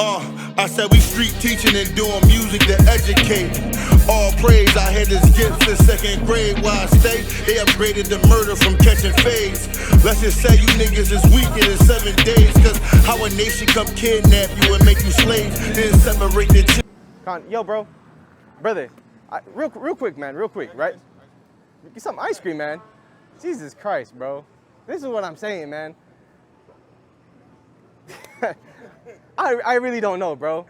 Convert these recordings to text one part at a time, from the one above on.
I said we street teaching and doing music to educate. All praise, I had this gift in 2nd grade where I stay. They upgraded the murder from catching fades. Let's just say you niggas is weaker in 7 days. Cause how a nation come kidnap you and make you slaves, then separate the Yo, bro. Brother, real quick, man, real quick, right? Get some ice cream, man. Jesus Christ, bro. This is what I'm saying, man. I really don't know, bro.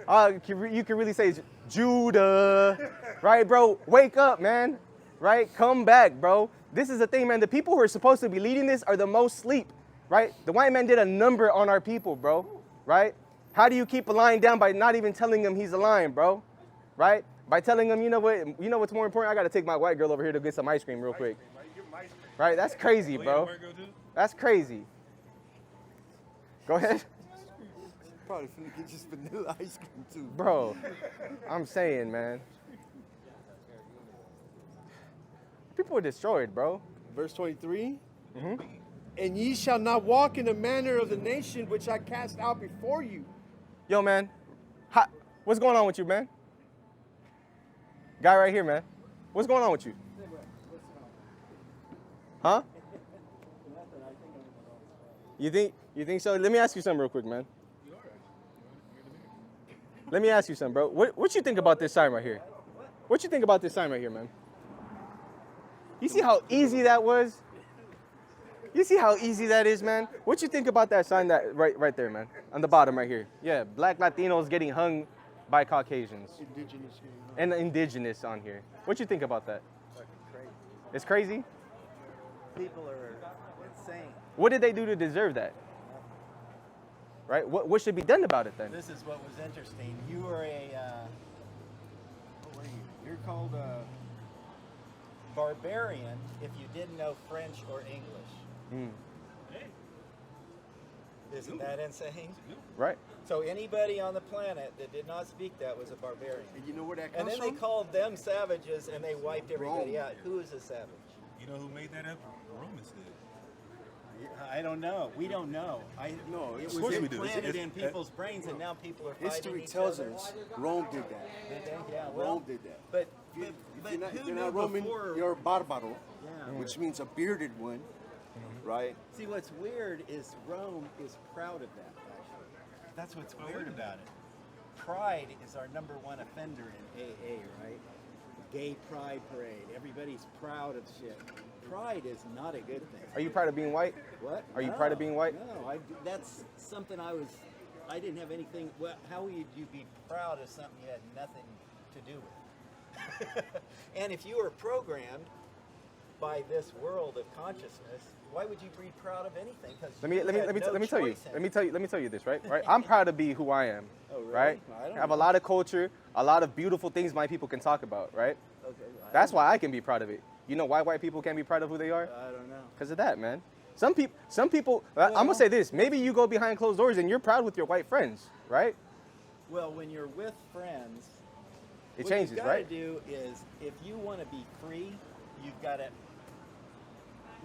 You can really say Judah, right, bro? Wake up, man, right? Come back, bro. This is the thing, man. The people who are supposed to be leading this are the most sleep, right? The white man did a number on our people, bro, right? How do you keep a lion down by not even telling him he's a lion, bro, right? By telling him, you know what's more important? I got to take my white girl over here to get some ice cream real quick. Right? That's crazy, bro. That's crazy. Go ahead. Probably finna get just vanilla ice cream too. Bro, I'm saying, man. People are destroyed, bro. Verse 23. And ye shall not walk in the manner of the nation which I cast out before you. Yo, man. What's going on with you, man? Guy right here, man. What's going on with you? Huh? You think so? Let me ask you something real quick, man. Let me ask you something, bro. What you think about this sign right here? What you think about this sign right here, man? You see how easy that was? You see how easy that is, man? What you think about that sign that right there, man? On the bottom right here. Yeah, black Latinos getting hung by Caucasians. Indigenous. And indigenous on here. What you think about that? It's crazy? People are insane. What did they do to deserve that? Right? What should be done about it then? This is what was interesting. You were what were you? You're called a barbarian if you didn't know French or English. Isn't that insane? Right. So anybody on the planet that did not speak that was a barbarian. And you know where that And comes then from? they called them savages and they wiped everybody out. Who is a savage? You know who made that up? The Romans did. I don't know. We don't know. No, It of was course we do. implanted in people's brains, and now people are fighting history each tells other. us Rome did that. Did they? Yeah, well, Rome did that. But If who you're knew not Roman, before? you're barbaro, Yeah. which means a bearded one, right? See, what's weird is Rome is proud of that, actually. That's what's weird about it. Pride is our #1 offender in AA, right? Gay pride parade. Everybody's proud of shit. Pride is not a good thing. Are you proud of being white? What? Are you proud of being white? No, that's something I didn't have anything. Well, how would you be proud of something you had nothing to do with? And if you were programmed by this world of consciousness, why would you be proud of anything? Let me tell you this, right? I'm proud to be who I am. Oh, really? Right? I don't I have know. a lot of culture, a lot of beautiful things my people can talk about, right? Okay, That's why I can be proud of it. You know why white people can't be proud of who they are? I don't know. Because of that, man. Some people. I'm gonna say this. Maybe you go behind closed doors and you're proud with your white friends, right? Well, when you're with friends, It what changes, you've got right? to do is, if you want to be free, you've got to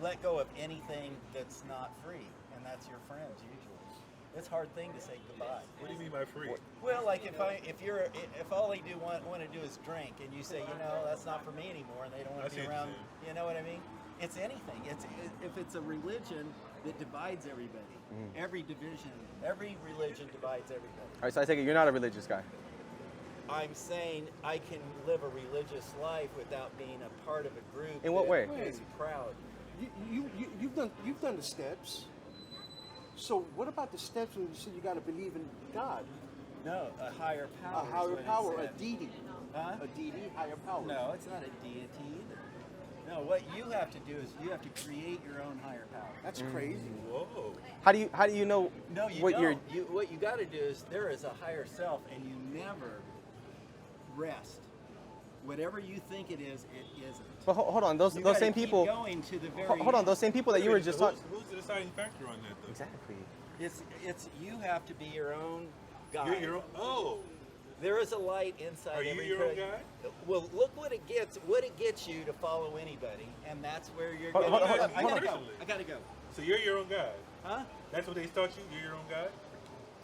let go of anything that's not free, and that's your friends usually. It's a hard thing to say goodbye. What do you mean by free? Well, like if all they want to do is drink, and you say, that's not for me anymore, and they don't want to be around, you know what I mean? It's anything. If it's a religion that divides everybody, every religion divides everybody. All right, so I take it you're not a religious guy. I'm saying I can live a religious life without being a part of a group. In what way? That is proud. You've done the steps. So what about the steps when you said you got to believe in God? No, a higher power. A higher is what it power, a said. deity. Huh? A deity, higher power. No, it's not a deity either. No, what you have to do is you have to create your own higher power. That's crazy. Whoa. How do you know No, you what don't. What you got to do is there is a higher self, and you never rest. Whatever you think it is, it isn't. But hold on, those gotta same keep people. going to the very Hold on, end. those same people that you were just talking. Who's the deciding factor on that, though? Exactly. It's you have to be your own guide. You're your own. Oh. There is a light inside Are you every your own person. guy? Well, look what it gets you to follow anybody, and that's where you're Hold going. on, I gotta go. So you're your own guy. Huh? That's what they taught you? You're your own guy?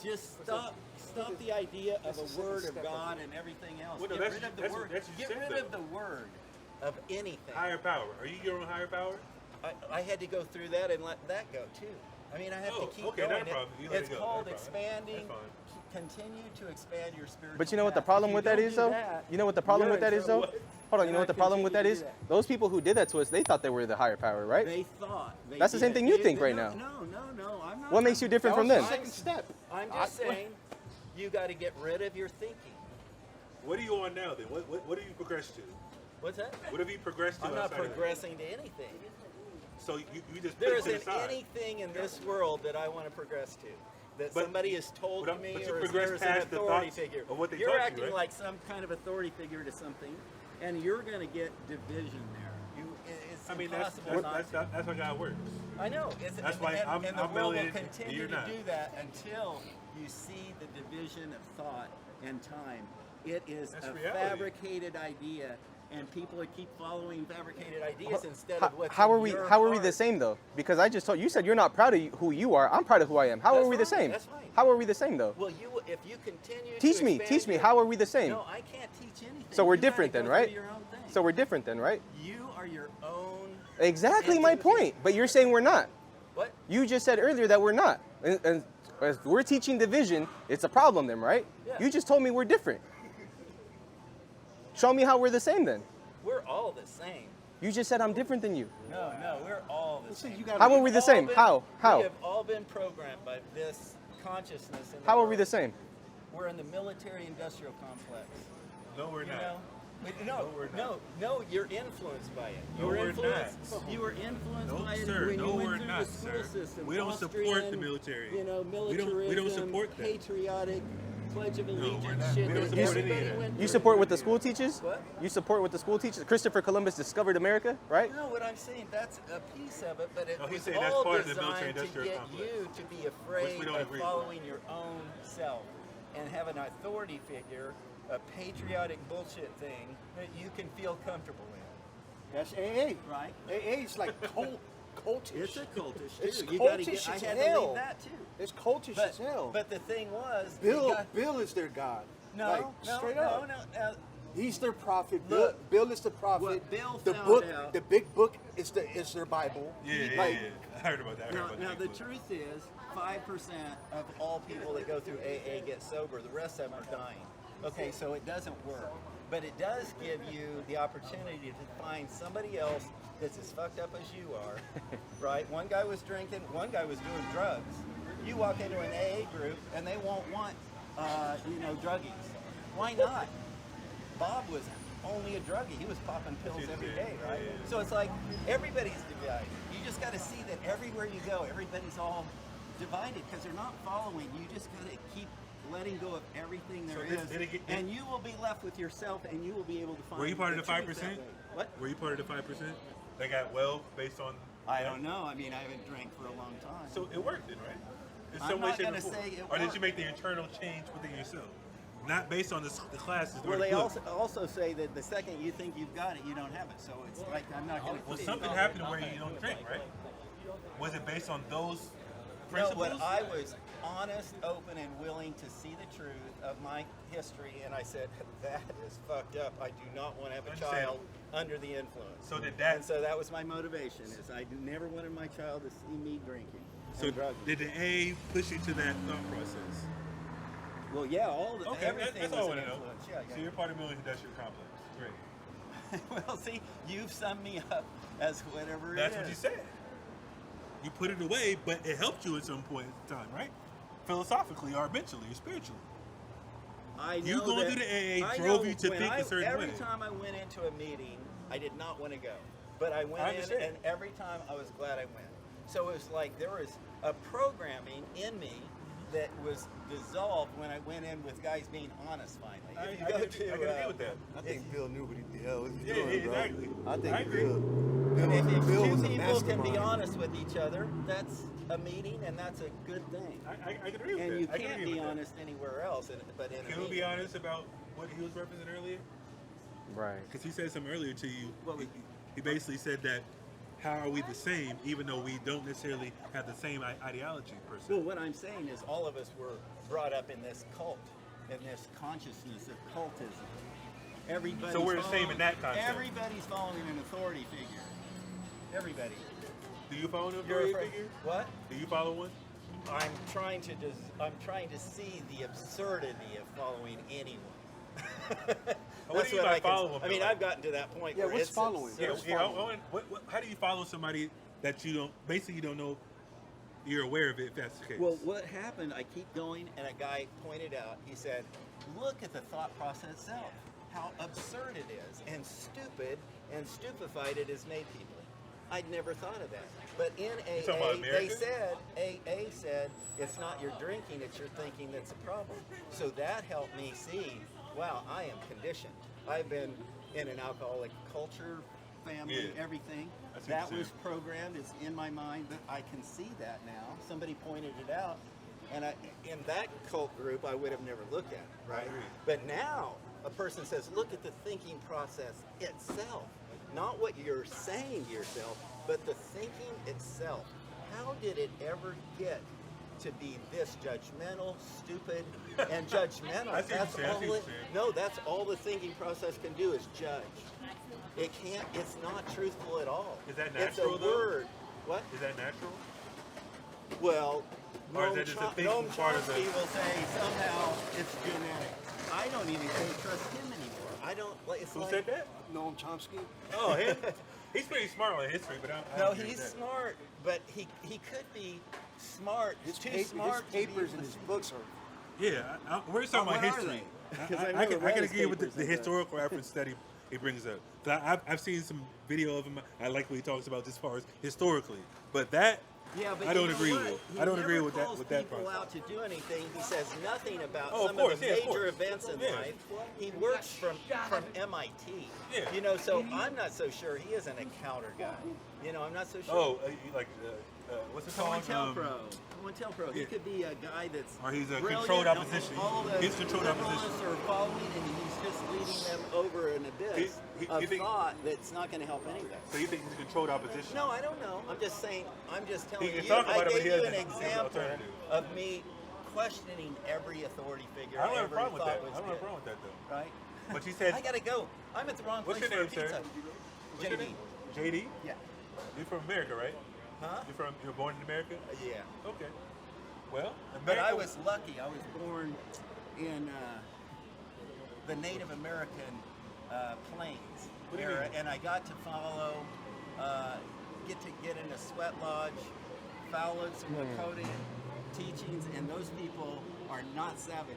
Just stop the idea of a word of God and everything else. Well, no, Get that's- rid of the that's- word. that's what you Get said, rid of though. the word of anything. Higher power. Are you your own higher power? I had to go through that and let that go too. I mean, I have to keep okay, going. not a problem. You let It's it go. called Not a problem. expanding. That's fine. Continue to expand your spiritual. But you know what the path. problem If with you that don't is, do though? that, You know what the problem you're with that in is, though? trouble. Hold on, you And know I what the problem with that continue is? to do Those people who did that to us, they thought they were the higher power, right? They thought. That's the same thing you think right now. No. I'm not. What makes you different from them? Second step. I'm just saying, you got to get rid of your thinking. What are you on now then? What have you progressed to? What's that? What have you progressed to? I'm not outside of that? progressing to anything. So you just There put it to isn't the side. anything in this world that I want to progress to. That But- somebody has told but me, you or progress there's an past the authority thoughts figure. of what they You're taught you, acting right? like some kind of authority figure to something, and you're going to get division there. It's I mean, that's impossible not to. that's how God works. I know. That's why and the I'm world will melanated and continue you're to not. do that until you see the division of thought and time. It is That's a reality. fabricated idea, and people keep following fabricated ideas instead How, of what's how are in we? your How are we the heart. same though? Because I just told you said you're not proud of who you are. I'm proud of who I am. How That's are we the fine, same? that's fine. How are we the same though? Well, if you continue to Teach me. expand Teach me. your- How are we the same? No, I can't teach anything. So we're You gotta different then, go right? through your own thing. So we're different then, right? You are your own. Exactly my entity. point. But you're saying we're not. What? You just said earlier that we're not. And if we're teaching division, it's a problem then, right? Yeah. You just told me we're different. Show me how we're the same then. We're all the same. You just said I'm different than you. No, we're all the same. You gotta How are be- we the All same? been- How? How? We have all been programmed by this consciousness. In the How are we the world. same? We're in the military-industrial complex. No, we're You not. know? But No, we're not. no, you're influenced by it. No, You're we're influenced. not. You were influenced No, by it sir. when No, you we're went through not, the school sir. system. We don't support Austrian, the military. You know, We militarism, don't support that. patriotic, Pledge of we're Allegiance not. shit. We don't that support any of everybody that. went You through. support what the school teaches? What? You support what the school teaches? Christopher Columbus discovered America, right? No, what I'm saying, that's a piece of it, but it No, he's was saying that's all part of the designed to military-industrial get complex, you to be which afraid we don't of agree with. following your own self and have an authority figure, a patriotic bullshit thing that you can feel comfortable in. That's AA. Right. AA is like cultish. It's a cultish too. It's You gotta cultish I as had hell. to leave that too. It's cultish But, as hell. but the thing was, Bill is their God. no, Like, no, straight no, up. no. He's their prophet. Look, Bill is the prophet. what Bill the found book, out- the big book is their Bible. Yeah. Like, I heard about that. I heard Now, about now that the book. truth is, 5% of all people that go through AA get sober. The rest of them are dying. Okay, so it doesn't work. But it does give you the opportunity to find somebody else that's as fucked up as you are, right? One guy was drinking, one guy was doing drugs. You walk into an AA group and they won't want, druggies. Why not? Bob was only a druggie. He was popping pills every day, right? So it's like everybody's divided. You just got to see that everywhere you go, everybody's all divided because they're not following. You just got to keep letting go of everything there So is, did it get- and you will be left with yourself, and you will be able to find. Were you part of the truth 5%? that way. What? Were you part of the 5%? They got wealth based on. I don't know. I mean, I haven't drank for a long time. So it worked then, right? In I'm some way, not shape, or gonna form. say it Or did worked. you make the internal change within yourself? Not based on the classes or Well, the they book. also say that the second you think you've got it, you don't have it. So it's like I'm not going to. Well, something happened where you don't drink, right? Was it based on those No, principles? but I was honest, open, and willing to see the truth of my history, and I said, that is fucked up. I do not want to have a Understand. child under the influence. So did that? And so that was my motivation, is I never wanted my child to see me drinking So and drugging. did the A push you to that thought process? Well, yeah, all the, Okay, everything that's was all I an want to know. influence. Yeah, So yeah. you're part of the military industrial complex. Great. Well, see, you've summed me up as whatever That's it is. what you said. You put it away, but it helped you at some point in time, right? Philosophically or mentally or spiritually. I know You going that- through the AA I drove know you to when think a certain every way. time I went into a meeting, I did not want to go. But I went I in, understand. and every time I was glad I went. So it was like there was a programming in me that was dissolved when I went in with guys being honest finally. I If you can go agree with that. I think Bill knew what he the hell was Yeah, doing, bro. exactly. I think I agree. if Bill two was a people can be mastermind. honest with each other, that's a meeting, and that's a good thing. I can agree with And that. you I can can't agree be with that. honest anywhere else, but in a Can we meeting. be honest about what he was referencing earlier? Right. Because he said something earlier to you. What was- He basically said that how are we the same, even though we don't necessarily have the same ideology per se? Well, what I'm saying is all of us were brought up in this cult, in this consciousness of cultism. Everybody's So we're the same in that concept. Everybody's following an authority figure. Everybody. Do you follow an You're authority afraid. figure? What? Do you follow one? I'm trying to see the absurdity of following anyone. What do you mean by follow them, I mean, though? I've gotten to that point Yeah, where what's it's following? absurd. What's Yeah, following? how do you follow somebody that you don't, basically you don't know, you're aware of it if that's the case? Well, what happened, I keep going, and a guy pointed out, he said, look at the thought process itself, how absurd it is, and stupid and stupefied it has made people. I'd never thought of that. But in talking about AA, America? AA said, it's not your drinking, it's your thinking that's a problem. So that helped me see, wow, I am conditioned. I've been in an alcoholic culture, family, Yeah. everything. I see what That you're was saying. programmed, it's in my mind, but I can see that now. Somebody pointed it out. And in that cult group, I would have never looked at it, right? agree. But now, a person says, look at the thinking process itself. Not what you're saying to yourself, but the thinking itself. How did it ever get to be this judgmental, stupid, and judgmental? I see what you're saying, I see what you're saying. No, that's all the thinking process can do is judge. It can't, it's not truthful at all. Is that It's natural, a though? word. What? Is that natural? Well, Or is Noam that just a thinking Noam part of the- Chomsky will say somehow it's genetic. I don't even trust him anymore. I don't. It's Who like, said that? Noam Chomsky? Oh, him? He's pretty smart on history, but I No, don't agree he's with that. smart, but he could be smart. Too smart. His papers and his books are. Yeah, we're just talking What about are history. they? 'Cause I I've never can read his agree with papers the like that. historical reference that he brings up. 'Cause I've seen some video of him. I like what he talks about as far as historically, but that Yeah, but I don't you know agree what? with. He I don't never agree with that. calls With that people process. out to do anything. He says nothing about Oh, of some course, of the yeah, of major course. events in Yeah. life. He works from MIT. Yeah. You know, so I'm not so sure he isn't a counter guy. You know, I'm not so sure. Oh, like what's it called? COINTELPRO. He yeah. could be a guy that's Or he's a brilliant, controlled opposition. All the He's controlled liberals opposition. are following, and he's just leading them over an abyss He of think- thought that's not going to help anybody. So you think he's controlled opposition? No, I don't know. I'm just saying. I'm just telling He can you. talk about I it, but gave he you has an an example alternative. of me questioning every authority figure I don't have a ever problem with thought that. was I don't have a good. problem with that though. Right? But you said I gotta go. I'm at the wrong What's place your for a name, sir? pizza. What's your JD. name? JD. Yeah. You're from America, right? Huh? You're born in America? Yeah. Okay. Well, But America, I was lucky. I was born in the Native American plains What do you era, mean? and I got to follow, get in a sweat lodge, follow some Lakota teachings, and those people are not savages.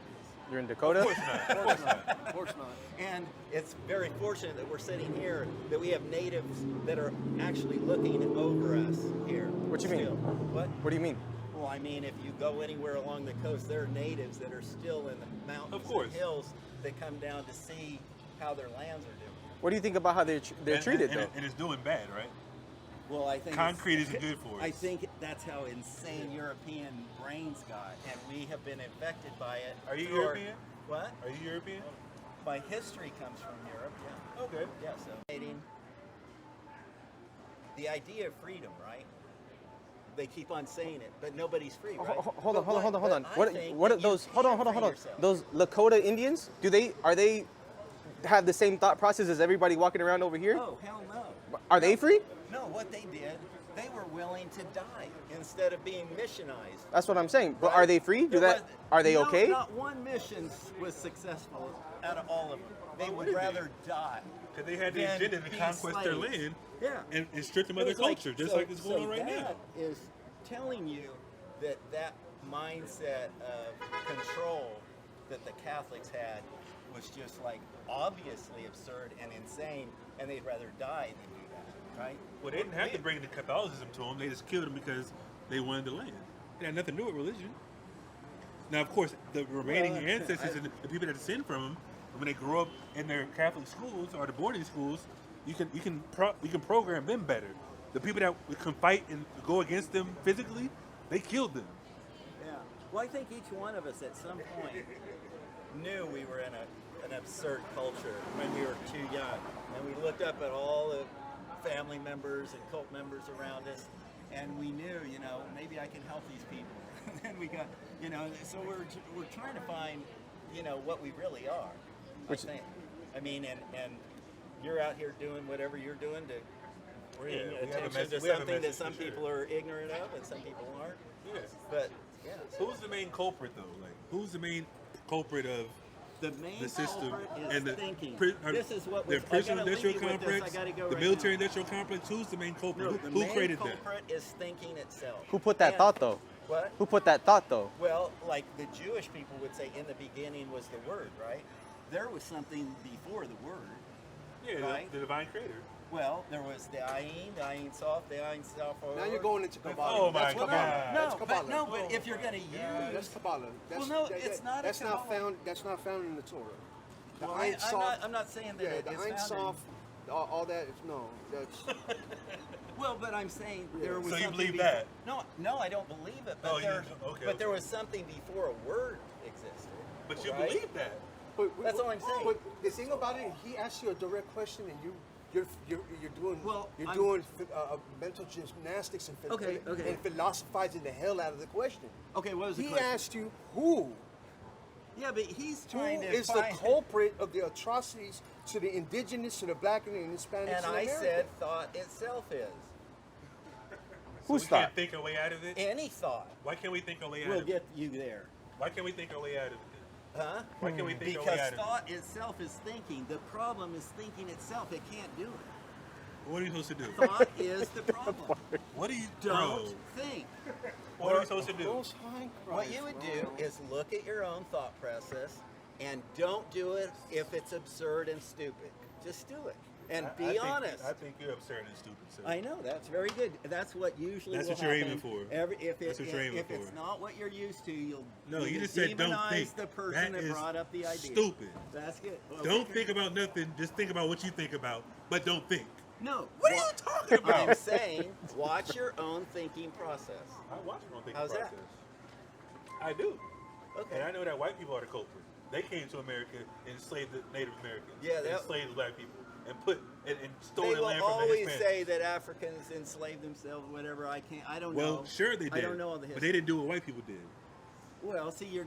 You're in Dakota? Of course not. Of course not. And it's very fortunate that we're sitting here, that we have natives that are actually looking over us here. What you mean? still. What? What do you mean? Well, I mean, if you go anywhere along the coast, there are natives that are still in the mountains Of course. and hills that come down to see how their lands are doing. What do you think about how they're treated and, though? and it's doing bad, right? Well, I think Concrete isn't good for us. I think that's how insane European brains got, and we have been infected by it. Are you through our- European? What? Are you European? My history comes from Europe. Yeah. Okay. Yeah. So the idea of freedom, right? They keep on saying it, but nobody's free, right? Hold on. But I What think are that you those? Hold can on. free yourself. Those Lakota Indians? Are they have the same thought process as everybody walking around over here? Oh, hell no. Are they free? No, what they did, they were willing to die instead of being missionized. That's what I'm saying. But Right? are they free? Are they No, okay? Not one mission was successful out of all of them. They would rather die. Because they had the than agenda to be conquest their slaves. land Yeah. and strip them of It their was like- culture, just so- like it's going on right now. That is telling you that that mindset of control that the Catholics had was just like obviously absurd and insane, and they'd rather die than do that, right? Well, they didn't have to bring the Catholicism to them. They just killed them because they wanted the land. It had nothing to do with religion. Now, of course, the remaining Well, ancestors and the people that descend from them, when they grow up in their Catholic schools or the boarding schools, you can program them better. The people that can fight and go against them physically, they killed them. Yeah. Well, I think each one of us at some point knew we were in an absurd culture when we were too young, and we looked up at all the family members and cult members around us, and we knew, you know, maybe I can help these people. And then we got, you know, so we're trying to find, you know, what we really are. I think. I mean, and you're out here doing whatever you're doing to bring attention to something that some people are ignorant of and some people aren't. Yes. But yeah. Who's the main culprit though? Like, who's the main culprit of the main the system culprit is and the thinking? This This is what the was, prison I gotta industrial leave you with this. complex, I gotta go the right military now. industrial complex. Who's the main culprit? No, the Who main created that? culprit is thinking itself. Who put that And- thought though? What? Who put that thought though? Well, like the Jewish people would say, in the beginning was the Word, right? There was something before the Word. Yeah, Right? the divine creator. Well, there was the Ayin Sof, the Ayin Sof. Now you're going into Kabbalah. Oh my That's God. Kabbalah. That's No, Kabbalah. but no, but if you're going to use, That's Kabbalah. That's, Well, no, it's not a That's not Kabbalah. found. That's not found in the Torah. The well, Ein Sof. I'm not saying that Yeah, it the is Ein found Sof. All that. No, that's. Well, but I'm saying there was So you something believe before- that? No, I don't believe it. But Oh, you- there, okay, but there okay. was something before a word existed. But you right? believe that. That's all I'm saying. But the thing about it, he asked you a direct question, and you're doing Well, you're I'm- doing mental gymnastics and Okay. and philosophizing the hell out of the question. Okay, what was the He question? asked you who. Yeah, but he's Who trying to is the find. culprit of the atrocities to the indigenous, to the black and the Hispanics And in I America? said thought itself is. Who's we thought? can't think our way out of it. Any thought Why can't we think our way out will of it? get you there. Why can't we think our way out of it? Huh? Why can't we think our way Because out of thought itself is thinking. The problem is thinking itself. It can't do it. it? What are you supposed to do? Thought is the problem. What do you Don't bro, think. What are we supposed to do? Most High What Christ, you would bro. do is look at your own thought process and don't do it if it's absurd and stupid. Just do it. And I be think- honest. I think you're absurd and stupid. So. I know, that's very good. That's what usually That's will what you're aiming happen. for. If That's what you're aiming if it's for. not what you're used to, you'll No, you you'll just said don't demonize think. the person that is brought up the idea. Stupid. That's good. Well, Don't think about nothing. Just think about what you think about, but don't think. No. What are you talking about? I'm saying watch your own thinking process. I watch my own thinking How's that? process. I do. Okay. And I know that white people are the culprit. They came to America and enslaved the Native Americans. Yeah, and that- enslaved the black people and stole They their will land from the always Hispanics. say that Africans enslaved themselves, whatever. I don't know. Well, sure they did. I don't know all the but history. they didn't do what white people did. Well, see,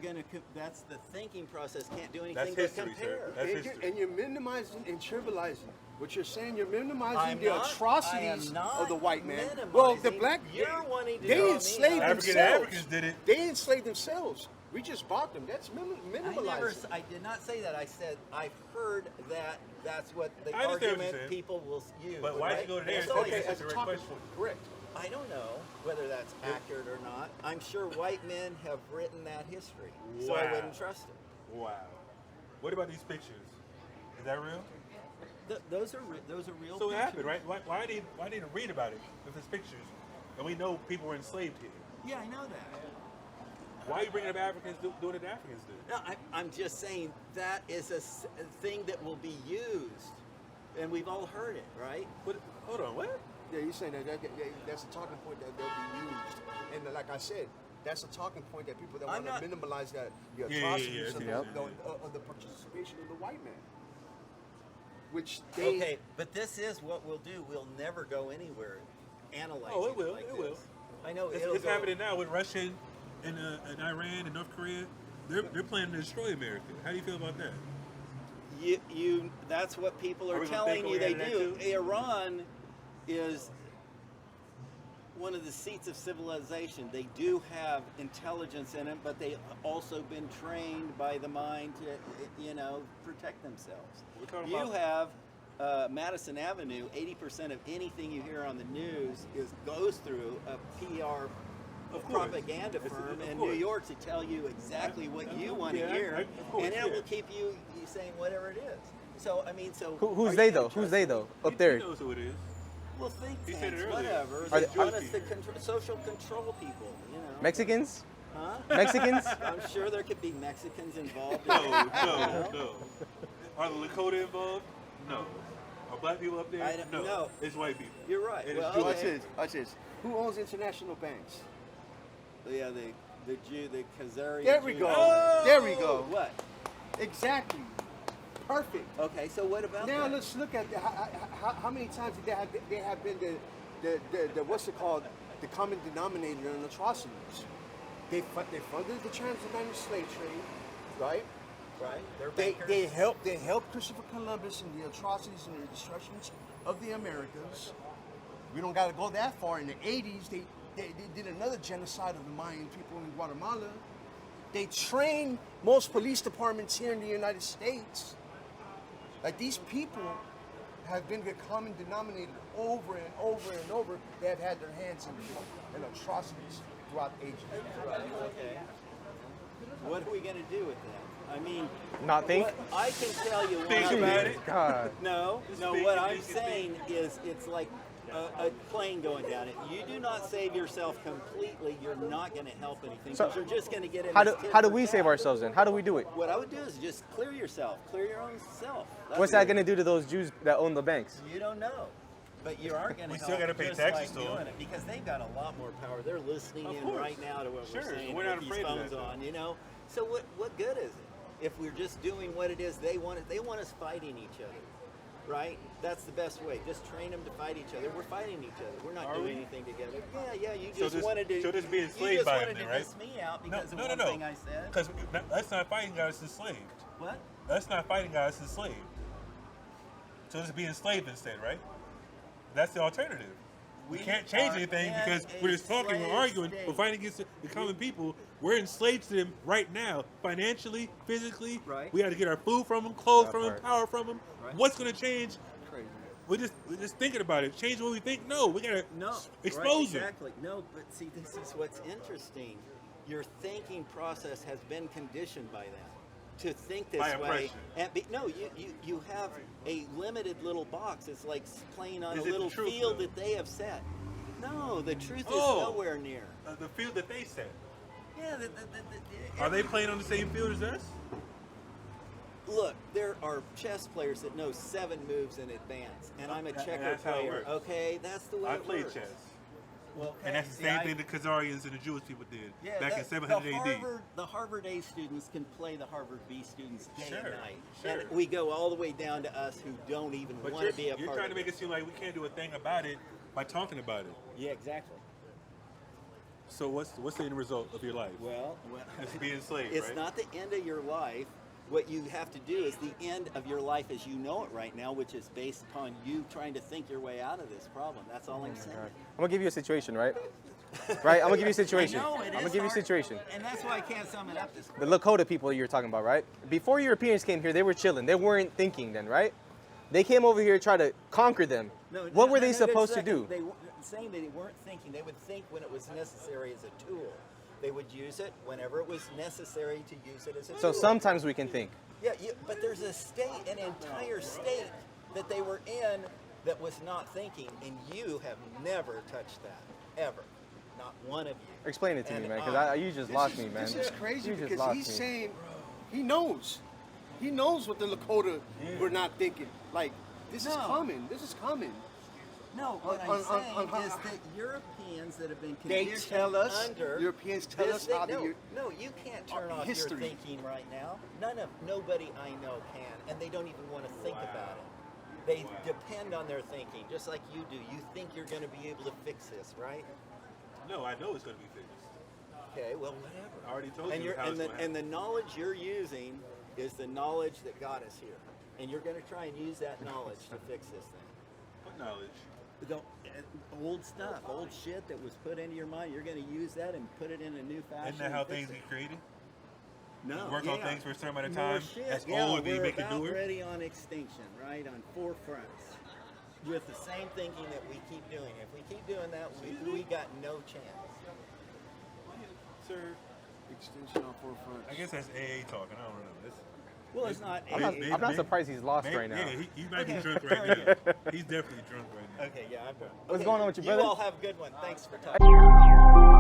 that's the thinking process. Can't do anything That's but history, compare. sir. That's history. And you're minimizing and trivializing. What you're saying, you're minimizing I'm the not- I atrocities am not of the white man. minimizing. Well, the black, You're wanting to they draw me enslaved out. African themselves. Americans did it. They enslaved themselves. We just bought them. That's minimalizing. I did not say that. I said I've heard that that's what the I understand what you're argument saying. people will use. But why'd you right? go to there That's and all say I that's said. as the a right topic, question? correct. I don't know whether that's accurate or not. I'm sure white men have written that history, so I Wow. wouldn't trust it. Wow. What about these pictures? Is that real? Those are real. So it pictures. happened, right? Why need to read about it if it's pictures? And we know people were enslaved here. Yeah, I know that. Why are you bringing up Africans doing what the Africans did? No, I'm just saying that is a thing that will be used, and we've all heard it, right? What, hold on, what? Yeah, you're saying that's a talking point that they'll be used. And like I said, that's a talking point that people that I'm want to not- minimalize that the Yeah, atrocities that's of, it. of the participation of the white man. Which they Okay, but this is what we'll do. We'll never go anywhere analyzing. Oh, it will, like it this. will. I know It's, it'll it's go- happening now with Russia and Iran and North Korea. They're planning to destroy America. How do you feel about that? You that's what people Are are we gonna telling think you they we had do. that too? Iran is one of the seats of civilization. They do have intelligence in it, but they've also been trained by the mind to, protect themselves. We're talking You about- have Madison Avenue. 80% of anything you hear on the news goes through a PR Of course. propaganda It's- firm of in course. New York to tell you exactly what you want to Yeah, hear, of course, and it yeah. will keep you saying whatever it is. So I mean, so Who's are they you though? gonna Who's trust they it? though? He Up there. knows who it is. Well, think He said tanks, it earlier. whatever. Are They they- want us to social control people. Mexicans? Huh? Mexicans? I'm sure there could be Mexicans involved. No, in no, it. no. Are the Lakota involved? No. Are black people up there? I don't- No. no. It's white people. You're right. It is Well, Jewish. Watch okay. this. Watch this. Who owns international banks? Yeah, the Khazari. There we Jew- go. Oh! There we go. What? Exactly. perfect. Okay, so what about Now that? let's look at how many times they have been the what's it called, the common denominator in atrocities. They funded the transatlantic slave trade, right? Right. They're They bankers. helped Christopher Columbus in the atrocities and the destructions of the Americas. We don't got to go that far. In the 80s, they did another genocide of the Mayan people in Guatemala. They trained most police departments here in the United States. Like, these people have been the common denominator over and over and over. They have had their hands in atrocities throughout ages. Okay. What are we going to do with that? I mean, Not think? what I can tell you Think one about thing. it. God. No, think, what think, I'm think. saying is it's like a plane going down it. You do not save yourself completely, you're not going to help anything So, because you're just going to get in How this do tit how do for we tat. save ourselves then? How do we do it? What I would do is just clear yourself, clear your own self. That's What's that going to do to those Jews that own the banks? You don't know. But you aren't going to We help still gotta pay just taxes by to 'em. doing it because they've got a lot more power. They're listening Of in course. right now to what Sure, we're saying we're not with these afraid of phones that, on, you know? So what good is it if we're just doing what it is they want? They want us fighting each other, right? That's the best way. Just train them to fight each other. We're fighting each other. We're not Are doing we? anything together. Yeah, you So just just- wanted to. so just be you enslaved just by wanted them then, to right? diss me out No, because of no, one no. thing I said. Because us not fighting guys is enslaved. What? Us not fighting guys is enslaved. So just be enslaved instead, right? That's the alternative. We can't change are anything in because a we're just talking, we're slave arguing, state. we're fighting against the common people. We're enslaved to them right now, financially, physically. Right. We got to get our food from them, clothes That from them, part. power from them. Right. What's going to change? Crazy. We're just thinking about it. Change what we think? No, we got to No, expose right, them. exactly. No, but see, this is what's interesting. Your thinking process has been conditioned by that to think this By way. oppression. And no, you have a limited little box. It's like playing on Is a it the little truth, field though? that they have set. No, the truth is Oh. nowhere near. The field that they set. Yeah, Are they playing on the same field as us? Look, there are chess players that know 7 moves in advance, and I'm a checker that's how it player. works. Okay, that's the way I it played works. chess. Well, okay, And that's the see, same I- thing the Khazarians and the Jewish people did Yeah, back in that- 700 AD. The Harvard A students can play the Harvard B students day Sure, and night. sure. And we go all the way down to us who don't even But want to be a you're part trying of to make it. it seem like we can't do a thing about it by talking about it. Yeah, exactly. So what's the end result of your life? Well, It's being enslaved, it's right? not the end of your life. What you have to do is the end of your life as you know it right now, which is based upon you trying to think your way out of this problem. That's all I'm saying. I'm gonna give you a situation, right? Right? I'm gonna give you a situation. I know, it I'm gonna is give you a hard, situation. And that's why I can't sum it up this The Lakota people you're talking about, right? Before Europeans came here, they were chilling. They weren't thinking then, right? They came over here to try to conquer them. What were they supposed to do? They weren't saying that they weren't thinking. They would think when it was necessary as a tool. They would use it whenever it was necessary to use it as a tool. So sometimes we can think. Yeah, but there's a state, an entire state that they were in that was not thinking, and you have never touched that, ever. Not one of you. Explain it to me, And man, because you just lost me, man. This is crazy You just because lost he's me. saying he knows. He knows what the Lakota were not thinking. Like, this is No. coming. This is coming. No, what On- I'm saying on- is that Europeans that have been They conditioned tell us, under Europeans tell this us thing- how to no, use no, you can't turn off history. your thinking right now. Nobody I know can, and they don't even want to think about it. They depend on their thinking, just like you do. You think you're going to be able to fix this, right? No, I know it's going to be fixed. Okay, well, whatever. I already told And you you're, how and it's the gonna and the knowledge you're using is the knowledge that got us here, and you're going to try and use that knowledge to fix this thing. What knowledge? The old stuff, old shit that was put into your mind, you're going to use that and put it in a new fashion. Isn't that how and fix things it. get created? No, work on things for a certain amount of More time, shit. that's yeah, old, then you we're make it about newer? ready on extinction, right? On 4 fronts. With the same thinking that we keep doing. If we keep doing that, we got no chance. Sir, extension on forefront. I guess that's AA talking. I don't know. That's, Well, it's not. I'm not surprised he's lost maybe, right now. Yeah, he might be Okay. drunk right now. He's definitely drunk right now. Okay, yeah, I'm done. What's going on with you, brother? You all have a good one. Thanks for talking.